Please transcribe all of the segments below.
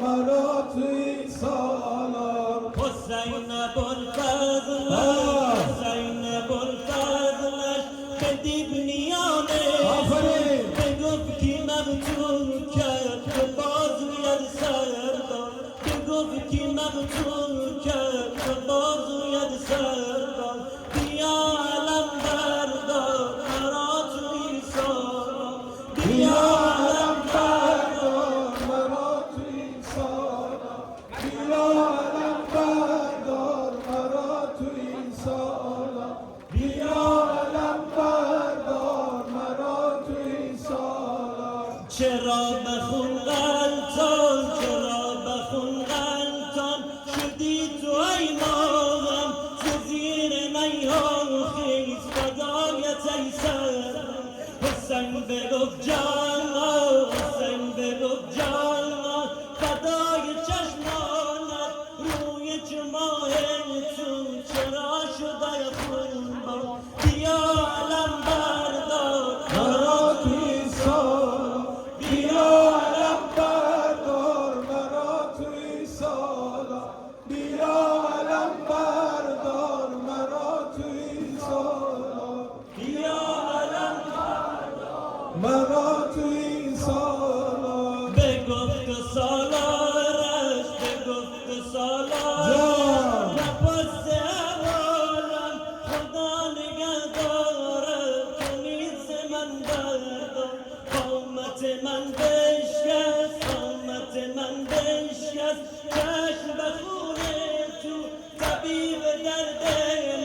مرا تو این سالار حسین ابوالفضل حسین ابوالفضلش بدید میانه بگفت کی مقتول کرد که بازوید سردار بگفت کی مقتول کرد که بازوید سردار بیا علم بردار مرا تو این سالار بیا علم بردار مرا تو این سالار بیا علم بردار مرا تو این سالار بیا علم بردار مرا تو این سالار چرا بخون غلطان چرا بخون غلطان شدی تو ای ماهم ز زیر نیها خیز فدایت ای سر حسین بگفت جانا حسین بگفت جانا فدای چشمانت روی جماه تو چرا شده خونبار بیا علم بردار مرا تو این سالار بیا علم بردار مرا تو این سالار بیا علم بردار مرا تو این سالار بیا علم مرا تو این سالار بگفت سالارش بگفت سالارش نفس اولم خدا نگهداره کنیز من بردار قامت من بشکست قامت من بشکست چشم به خون تو طبیب درد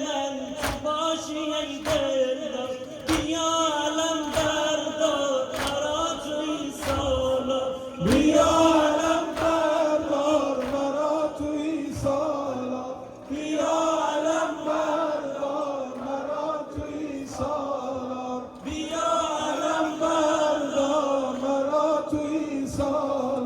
من تو باشی ای دلدار بیا علم بردار مرا تو این سالار بیا علم بردار مرا تو این سالار بیا علم بردار مرا تو این سالار بیا علم بردار مرا تو این سالار